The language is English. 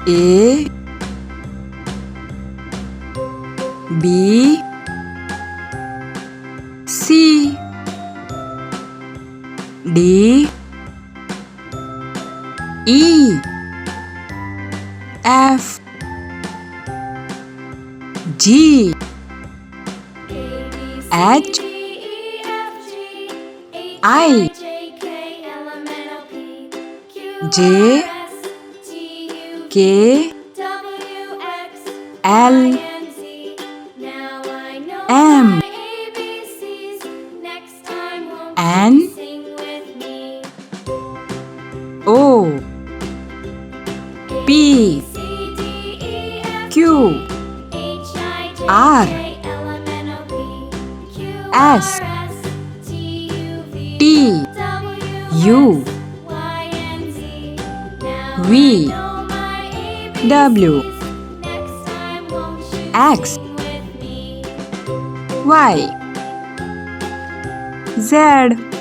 A B C D E F G H I J K L M N O P Q R S T U V W X Y Z